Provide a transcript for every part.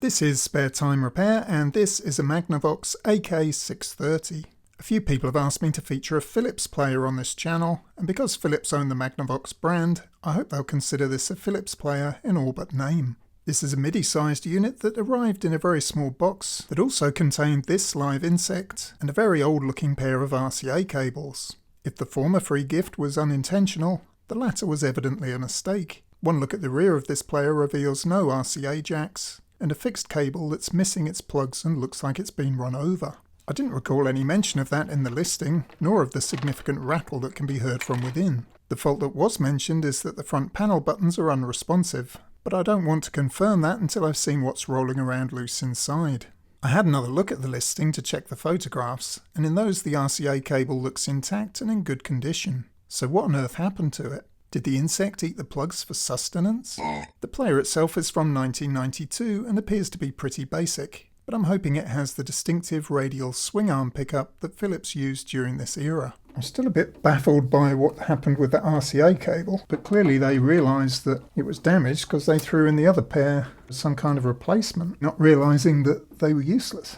This is Spare Time Repair, and this is a Magnavox AK630. A few people have asked me to feature a Philips player on this channel, and because Philips own the Magnavox brand, I hope they'll consider this a Philips player in all but name. This is a MIDI-sized unit that arrived in a very small box that also contained this live insect and a very old-looking pair of RCA cables. If the former free gift was unintentional, the latter was evidently a mistake. One look at the rear of this player reveals no RCA jacks, and a fixed cable that's missing its plugs and looks like it's been run over. I didn't recall any mention of that in the listing, nor of the significant rattle that can be heard from within. The fault that was mentioned is that the front panel buttons are unresponsive, but I don't want to confirm that until I've seen what's rolling around loose inside. I had another look at the listing to check the photographs, and in those the RCA cable looks intact and in good condition. So what on earth happened to it? Did the insect eat the plugs for sustenance? The player itself is from 1992 and appears to be pretty basic, but I'm hoping it has the distinctive radial swing arm pickup that Philips used during this era. I'm still a bit baffled by what happened with the RCA cable, but clearly they realised that it was damaged because they threw in the other pair as some kind of replacement, not realising that they were useless.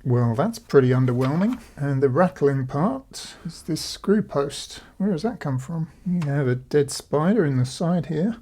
Well, that's pretty underwhelming. And the rattling part is this screw post. Where does that come from? You have a dead spider in the side here.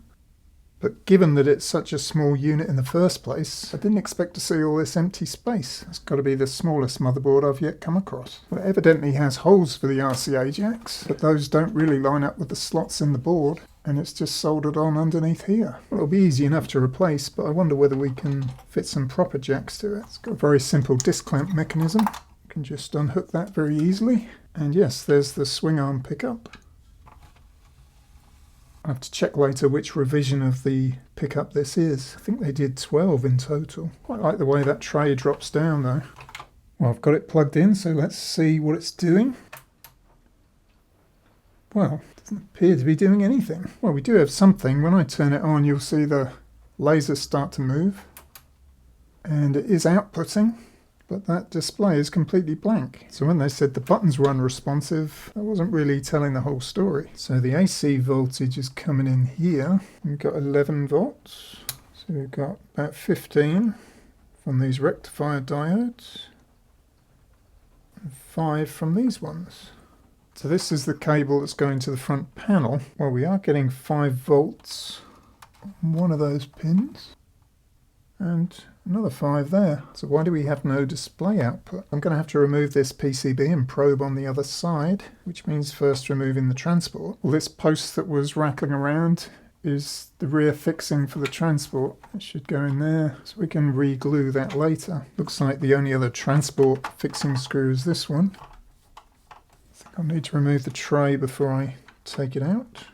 But given that it's such a small unit in the first place, I didn't expect to see all this empty space. It's got to be the smallest motherboard I've yet come across. Well, it evidently has holes for the RCA jacks, but those don't really line up with the slots in the board, and it's just soldered on underneath here. Well, it'll be easy enough to replace, but I wonder whether we can fit some proper jacks to it. It's got a very simple disc clamp mechanism. You can just unhook that very easily. And yes, there's the swing arm pickup. I'll have to check later which revision of the pickup this is. I think they did 12 in total. Quite like the way that tray drops down though. Well, I've got it plugged in, so let's see what it's doing. Well, it doesn't appear to be doing anything. Well, we do have something. When I turn it on, you'll see the lasers start to move. And it is outputting, but that display is completely blank. So when they said the buttons were unresponsive, that wasn't really telling the whole story. So the AC voltage is coming in here. We've got 11 volts. So we've got about 15 from these rectifier diodes. And 5 from these ones. So this is the cable that's going to the front panel. Well, we are getting 5 volts on one of those pins. And another 5 there. So why do we have no display output? I'm going to have to remove this PCB and probe on the other side, which means first removing the transport. Well, this post that was rattling around is the rear fixing for the transport. It should go in there, so we can re-glue that later. Looks like the only other transport fixing screw is this one. I think I'll need to remove the tray before I take it out.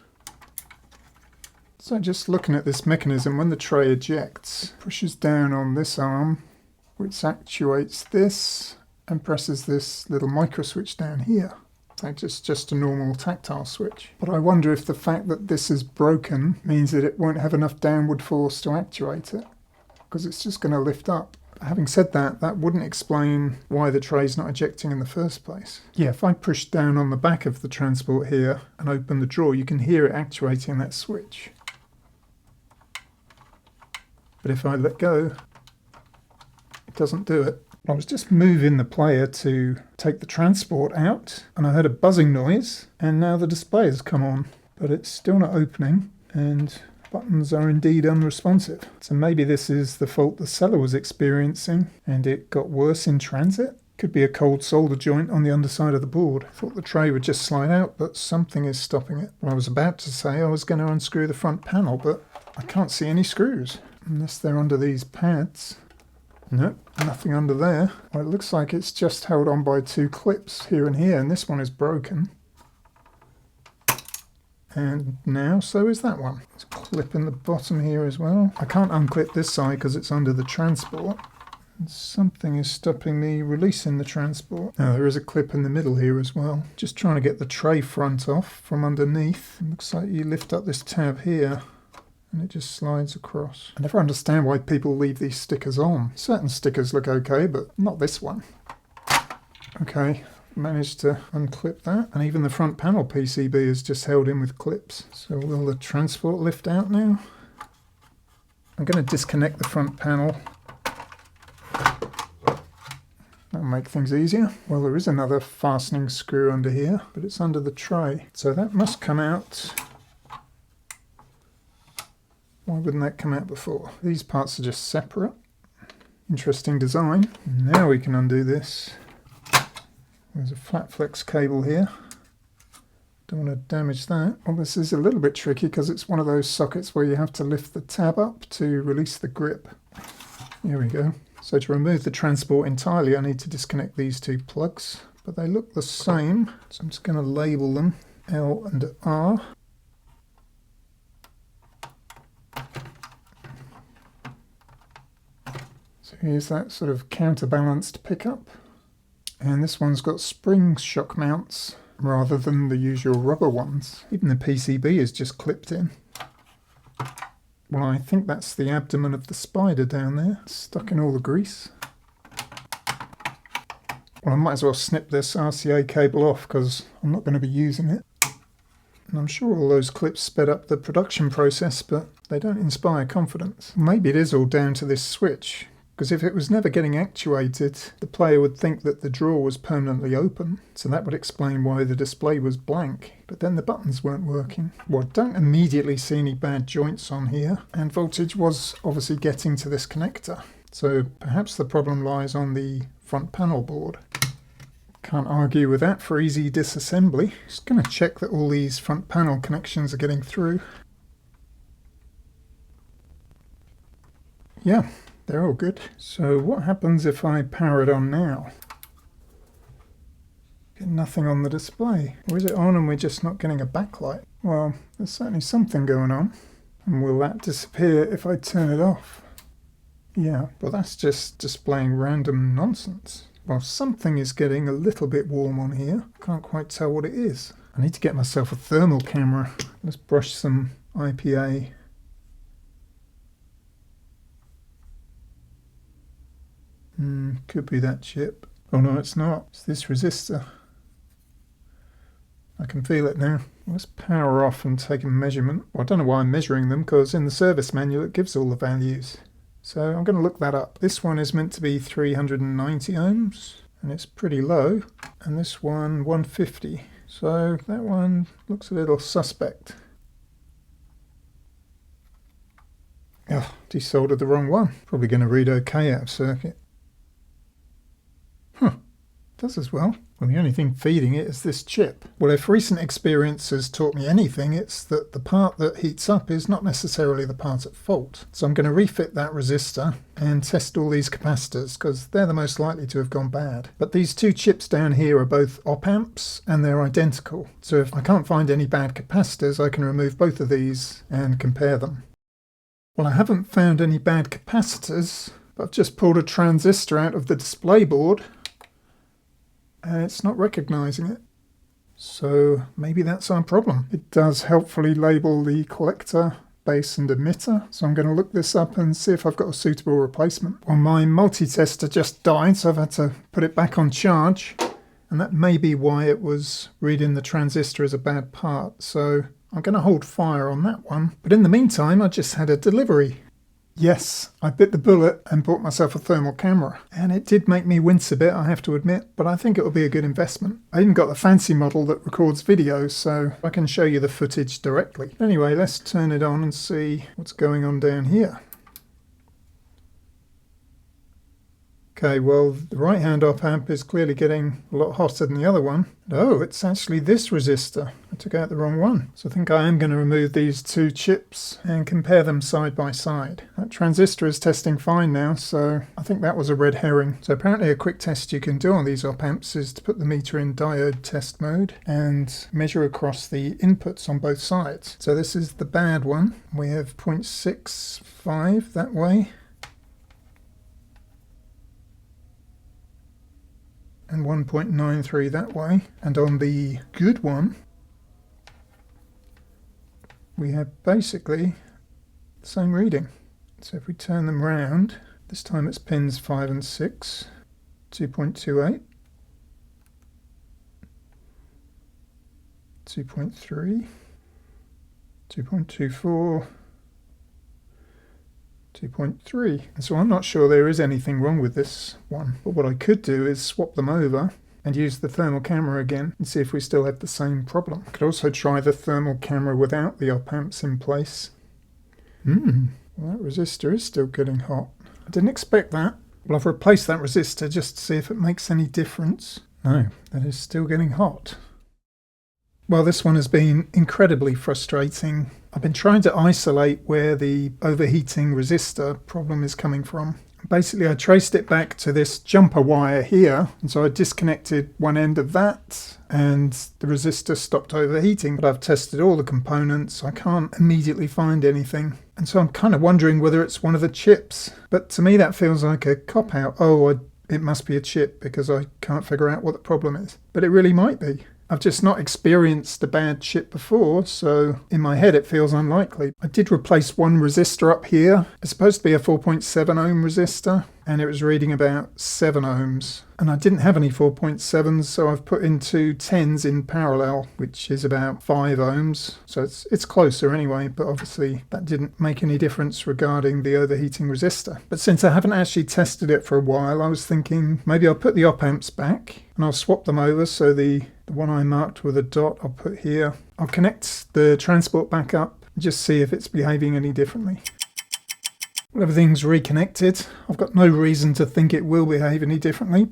So just looking at this mechanism, when the tray ejects, it pushes down on this arm, which actuates this and presses this little micro switch down here. So just a normal tactile switch. But I wonder if the fact that this is broken means that it won't have enough downward force to actuate it, because it's just going to lift up. But having said that, that wouldn't explain why the tray's not ejecting in the first place. Yeah, if I push down on the back of the transport here and open the drawer, you can hear it actuating that switch. But if I let go, it doesn't do it. I was just moving the player to take the transport out, and I heard a buzzing noise, and now the display has come on. But it's still not opening, and buttons are indeed unresponsive. So maybe this is the fault the seller was experiencing, and it got worse in transit. Could be a cold solder joint on the underside of the board. I thought the tray would just slide out, but something is stopping it. Well, I was about to say I was going to unscrew the front panel, but I can't see any screws. Unless they're under these pads. Nope, nothing under there. Well, it looks like it's just held on by 2 clips here and here, and this one is broken. And now so is that one. There's a clip in the bottom here as well. I can't unclip this side because it's under the transport. And something is stopping me releasing the transport. Now there is a clip in the middle here as well. Just trying to get the tray front off from underneath. It looks like you lift up this tab here, and it just slides across. I never understand why people leave these stickers on. Certain stickers look okay, but not this one. Okay, managed to unclip that. And even the front panel PCB is just held in with clips. So will the transport lift out now? I'm going to disconnect the front panel. That'll make things easier. Well, there is another fastening screw under here, but it's under the tray. So that must come out. Why wouldn't that come out before? These parts are just separate. Interesting design. Now we can undo this. There's a flat flex cable here. Don't want to damage that. Well, this is a little bit tricky because it's one of those sockets where you have to lift the tab up to release the grip. Here we go. So to remove the transport entirely, I need to disconnect these two plugs, but they look the same. So I'm just going to label them L and R. So here's that sort of counterbalanced pickup. And this one's got spring shock mounts rather than the usual rubber ones. Even the PCB is just clipped in. Well, I think that's the abdomen of the spider down there, stuck in all the grease. Well, I might as well snip this RCA cable off because I'm not going to be using it. And I'm sure all those clips sped up the production process, but they don't inspire confidence. Maybe it is all down to this switch, because if it was never getting actuated, the player would think that the drawer was permanently open, so that would explain why the display was blank, but then the buttons weren't working. Well, I don't immediately see any bad joints on here, and voltage was obviously getting to this connector, so perhaps the problem lies on the front panel board. Can't argue with that for easy disassembly. Just going to check that all these front panel connections are getting through. Yeah. They're all good. So what happens if I power it on now? Get nothing on the display. Or is it on and we're just not getting a backlight? Well, there's certainly something going on. And will that disappear if I turn it off? Yeah, well that's just displaying random nonsense. Well, something is getting a little bit warm on here. Can't quite tell what it is. I need to get myself a thermal camera. Let's brush some IPA. Could be that chip. Oh no, it's not. It's this resistor. I can feel it now. Let's power off and take a measurement. Well, I don't know why I'm measuring them, because in the service manual it gives all the values. So I'm going to look that up. This one is meant to be 390 ohms, and it's pretty low. And this one, 150. So that one looks a little suspect. Oh, desoldered the wrong one. Probably going to read okay out of circuit. Huh, does as well. Well, the only thing feeding it is this chip. Well, if recent experience has taught me anything, it's that the part that heats up is not necessarily the part at fault. So I'm going to refit that resistor and test all these capacitors, because they're the most likely to have gone bad. But these two chips down here are both op amps, and they're identical. So if I can't find any bad capacitors, I can remove both of these and compare them. Well, I haven't found any bad capacitors, but I've just pulled a transistor out of the display board, and it's not recognizing it. So maybe that's our problem. It does helpfully label the collector, base and emitter, so I'm going to look this up and see if I've got a suitable replacement. Well, my multi-tester just died, so I've had to put it back on charge, and that may be why it was reading the transistor as a bad part, so I'm going to hold fire on that one. But in the meantime, I just had a delivery. Yes, I bit the bullet and bought myself a thermal camera. And it did make me wince a bit, I have to admit, but I think it will be a good investment. I even got the fancy model that records videos, so I can show you the footage directly. Anyway, let's turn it on and see what's going on down here. Okay, well, the right-hand op-amp is clearly getting a lot hotter than the other one. Oh, it's actually this resistor. I took out the wrong one. So I think I am going to remove these two chips and compare them side by side. That transistor is testing fine now, so I think that was a red herring. So apparently a quick test you can do on these op-amps is to put the meter in diode test mode and measure across the inputs on both sides. So this is the bad one. We have 0.65 that way, and 1.93 that way, and on the good one we have basically the same reading. So if we turn them round, this time it's pins 5 and 6, 2.28, 2.3, 2.24, 2.3. And so I'm not sure there is anything wrong with this one. But what I could do is swap them over and use the thermal camera again and see if we still have the same problem. I could also try the thermal camera without the op amps in place. Well, that resistor is still getting hot. I didn't expect that. Well, I've replaced that resistor just to see if it makes any difference. No, that is still getting hot. Well, this one has been incredibly frustrating. I've been trying to isolate where the overheating resistor problem is coming from. Basically, I traced it back to this jumper wire here, and so I disconnected one end of that, and the resistor stopped overheating. But I've tested all the components, I can't immediately find anything. And so I'm kind of wondering whether it's one of the chips. But to me that feels like a cop-out. It must be a chip because I can't figure out what the problem is. But it really might be. I've just not experienced a bad chip before, so in my head it feels unlikely. I did replace one resistor up here. It's supposed to be a 4.7 ohm resistor, and it was reading about 7 ohms. And I didn't have any 4.7s, so I've put in two 10s in parallel, which is about 5 ohms. So it's closer anyway, but obviously that didn't make any difference regarding the overheating resistor. But since I haven't actually tested it for a while, I was thinking maybe I'll put the op amps back and I'll swap them over. So the one I marked with a dot I'll put here. I'll connect the transport back up and just see if it's behaving any differently. Well, everything's reconnected. I've got no reason to think it will behave any differently.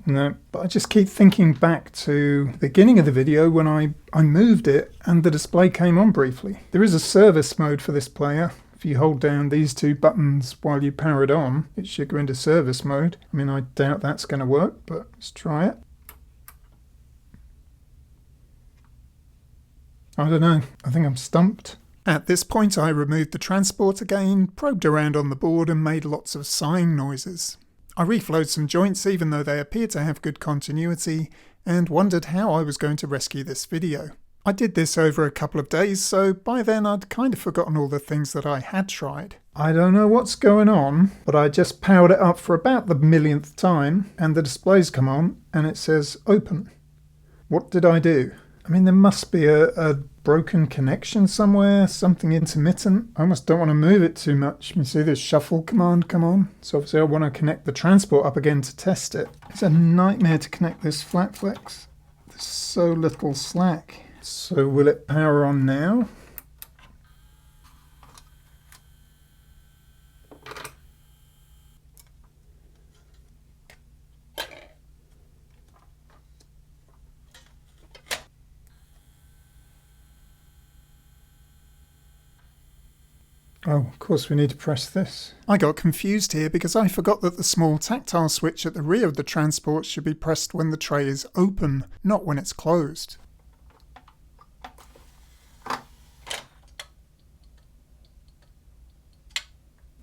No, but I just keep thinking back to the beginning of the video when I moved it and the display came on briefly. There is a service mode for this player. If you hold down these two buttons while you power it on, it should go into service mode. I mean, I doubt that's going to work, but let's try it. I don't know. I think I'm stumped. At this point I removed the transport again, probed around on the board and made lots of sighing noises. I reflowed some joints even though they appeared to have good continuity, and wondered how I was going to rescue this video. I did this over a couple of days, so by then I'd kind of forgotten all the things that I had tried. I don't know what's going on, but I just powered it up for about the millionth time, and the display's come on, and it says open. What did I do? I mean, there must be a broken connection somewhere, something intermittent. I almost don't want to move it too much. You see this shuffle command come on? So obviously I want to connect the transport up again to test it. It's a nightmare to connect this flat flex. There's so little slack. So will it power on now? Oh, of course we need to press this. I got confused here because I forgot that the small tactile switch at the rear of the transport should be pressed when the tray is open, not when it's closed.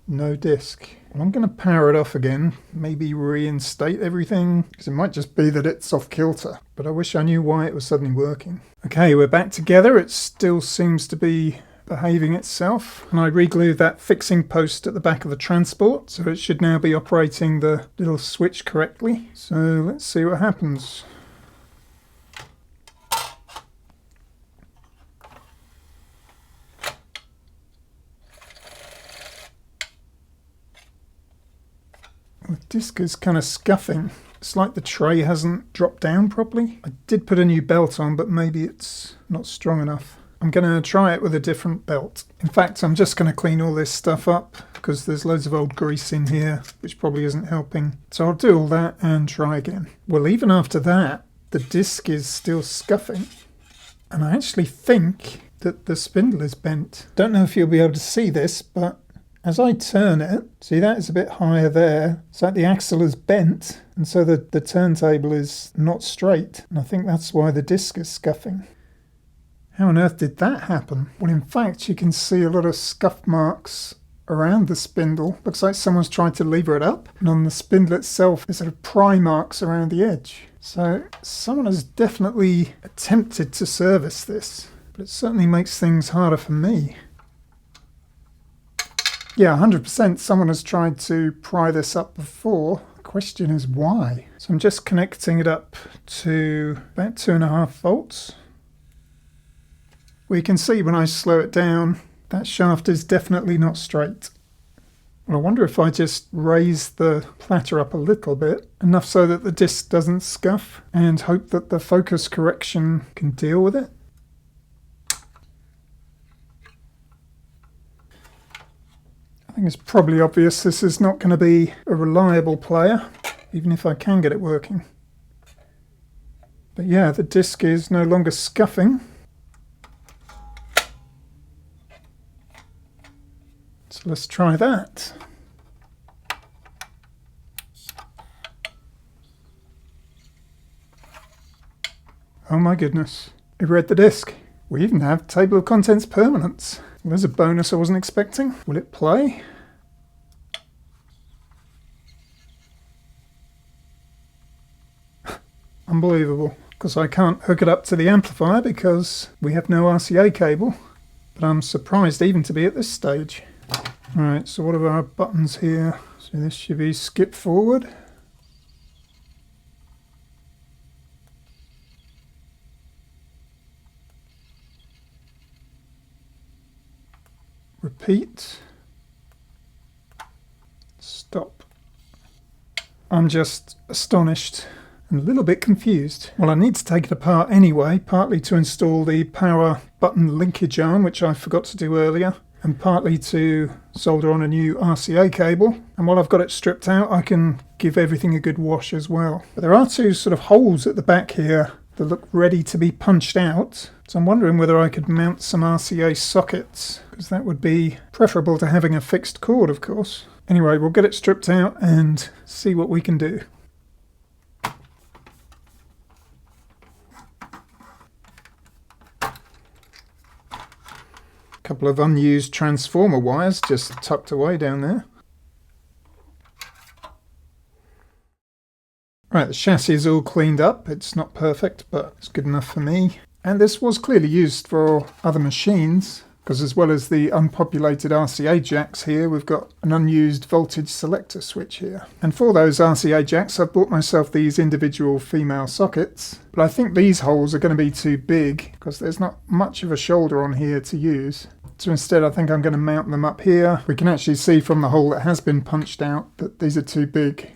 No disc. Well, I'm going to power it off again, maybe reinstate everything, because it might just be that it's off kilter, but I wish I knew why it was suddenly working. Okay, we're back together. It still seems to be behaving itself, and I re-glued that fixing post at the back of the transport, so it should now be operating the little switch correctly. So let's see what happens. The disc is kind of scuffing. It's like the tray hasn't dropped down properly. I did put a new belt on, but maybe it's not strong enough. I'm going to try it with a different belt. In fact, I'm just going to clean all this stuff up because there's loads of old grease in here, which probably isn't helping. So I'll do all that and try again. Well, even after that, the disc is still scuffing. And I actually think that the spindle is bent. Don't know if you'll be able to see this, but as I turn it, see that is a bit higher there. It's like the axle is bent, and so the turntable is not straight. And I think that's why the disc is scuffing. How on earth did that happen? Well, in fact, you can see a lot of scuff marks around the spindle. Looks like someone's tried to lever it up. And on the spindle itself, there's sort of pry marks around the edge. So someone has definitely attempted to service this, but it certainly makes things harder for me. Yeah, 100% someone has tried to pry this up before. The question is why? So I'm just connecting it up to about 2.5 volts. Well, you can see when I slow it down, That shaft is definitely not straight. Well, I wonder if I just raise the platter up a little bit, enough so that the disc doesn't scuff, and hope that the focus correction can deal with it. I think it's probably obvious this is not going to be a reliable player, even if I can get it working. But yeah, the disc is no longer scuffing. So let's try that. Oh my goodness, it read the disc. We even have table of contents permanence. There's a bonus I wasn't expecting. Will it play? Unbelievable. Because I can't hook it up to the amplifier because we have no RCA cable. But I'm surprised even to be at this stage. Alright, so what are our buttons here? So this should be skip forward. Repeat. Stop. I'm just astonished and a little bit confused. Well, I need to take it apart anyway, partly to install the power button linkage arm, which I forgot to do earlier, and partly to solder on a new RCA cable. And while I've got it stripped out, I can give everything a good wash as well. But there are two sort of holes at the back here that look ready to be punched out. So I'm wondering whether I could mount some RCA sockets, because that would be preferable to having a fixed cord, of course. Anyway, we'll get it stripped out and see what we can do. Couple of unused transformer wires just tucked away down there. Right, the chassis is all cleaned up. It's not perfect, but it's good enough for me. And this was clearly used for other machines, because as well as the unpopulated RCA jacks here, we've got an unused voltage selector switch here. And for those RCA jacks, I've bought myself these individual female sockets, but I think these holes are going to be too big, because there's not much of a shoulder on here to use. So instead I think I'm going to mount them up here. We can actually see from the hole that has been punched out that these are too big,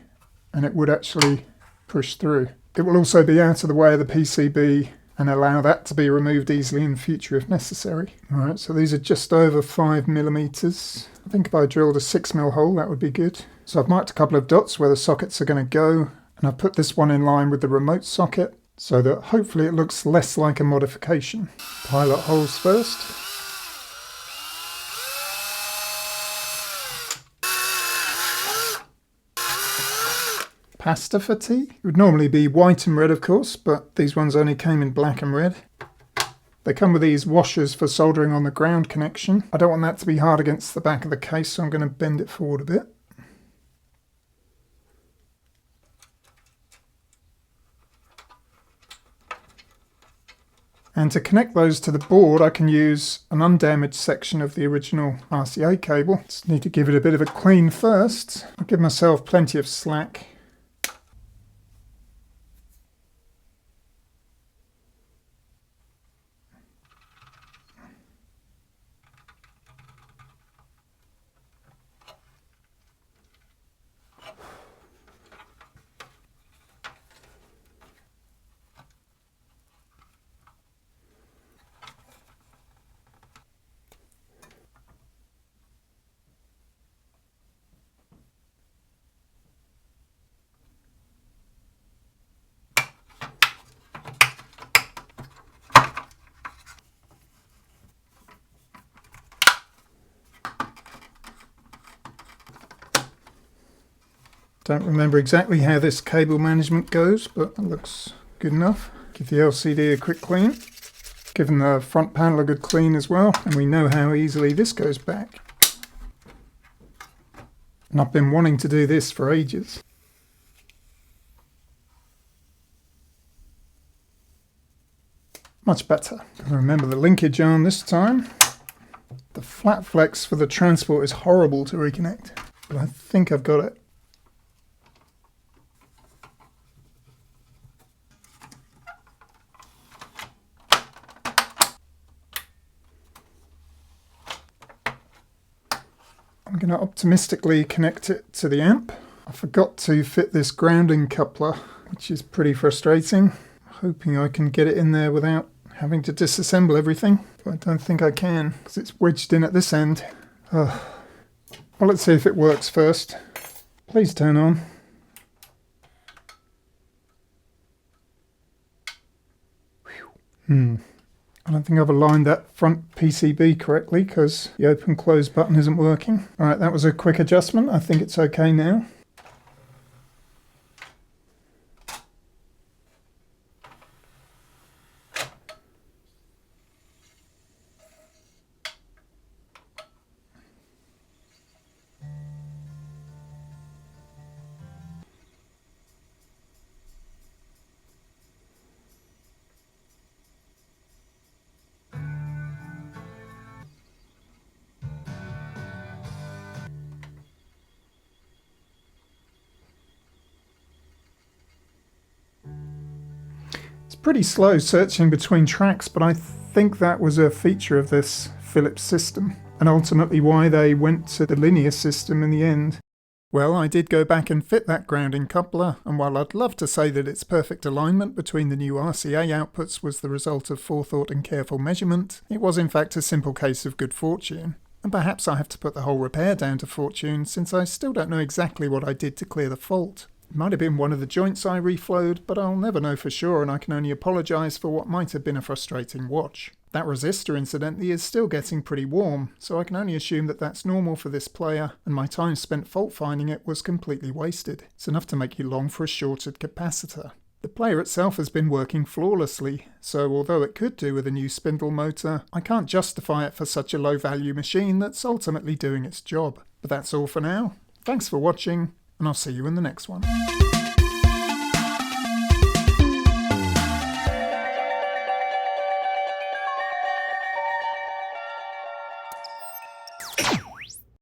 and it would actually push through. It will also be out of the way of the PCB and allow that to be removed easily in the future if necessary. Alright, so these are just over 5mm. I think if I drilled a 6mm hole that would be good. So I've marked a couple of dots where the sockets are going to go, and I've put this one in line with the remote socket so that hopefully it looks less like a modification. Pilot holes first. Pasta for tea? It would normally be white and red, of course, but these ones only came in black and red. They come with these washers for soldering on the ground connection. I don't want that to be hard against the back of the case, so I'm going to bend it forward a bit. And to connect those to the board, I can use an undamaged section of the original RCA cable. Just need to give it a bit of a clean first. I'll give myself plenty of slack. Don't remember exactly how this cable management goes, but it looks good enough. Give the LCD a quick clean. Given the front panel a good clean as well, and we know how easily this goes back. And I've been wanting to do this for ages. Much better. Remember the linkage arm this time. The flat flex for the transport is horrible to reconnect, but I think I've got it. I'm going to optimistically connect it to the amp. I forgot to fit this grounding coupler, which is pretty frustrating. Hoping I can get it in there without having to disassemble everything, but I don't think I can because it's wedged in at this end. Well, let's see if it works first. Please turn on. I don't think I've aligned that front PCB correctly because the open close button isn't working. Alright, that was a quick adjustment. I think it's okay now. Pretty slow searching between tracks, but I think that was a feature of this Philips system, and ultimately why they went to the linear system in the end. Well, I did go back and fit that grounding coupler, and while I'd love to say that its perfect alignment between the new RCA outputs was the result of forethought and careful measurement, it was in fact a simple case of good fortune. And perhaps I have to put the whole repair down to fortune, since I still don't know exactly what I did to clear the fault. It might have been one of the joints I reflowed, but I'll never know for sure, and I can only apologise for what might have been a frustrating watch. That resistor, incidentally, is still getting pretty warm, so I can only assume that that's normal for this player, and my time spent fault finding it was completely wasted. It's enough to make you long for a shorted capacitor. The player itself has been working flawlessly, so although it could do with a new spindle motor, I can't justify it for such a low value machine that's ultimately doing its job. But that's all for now. Thanks for watching, and I'll see you in the next one.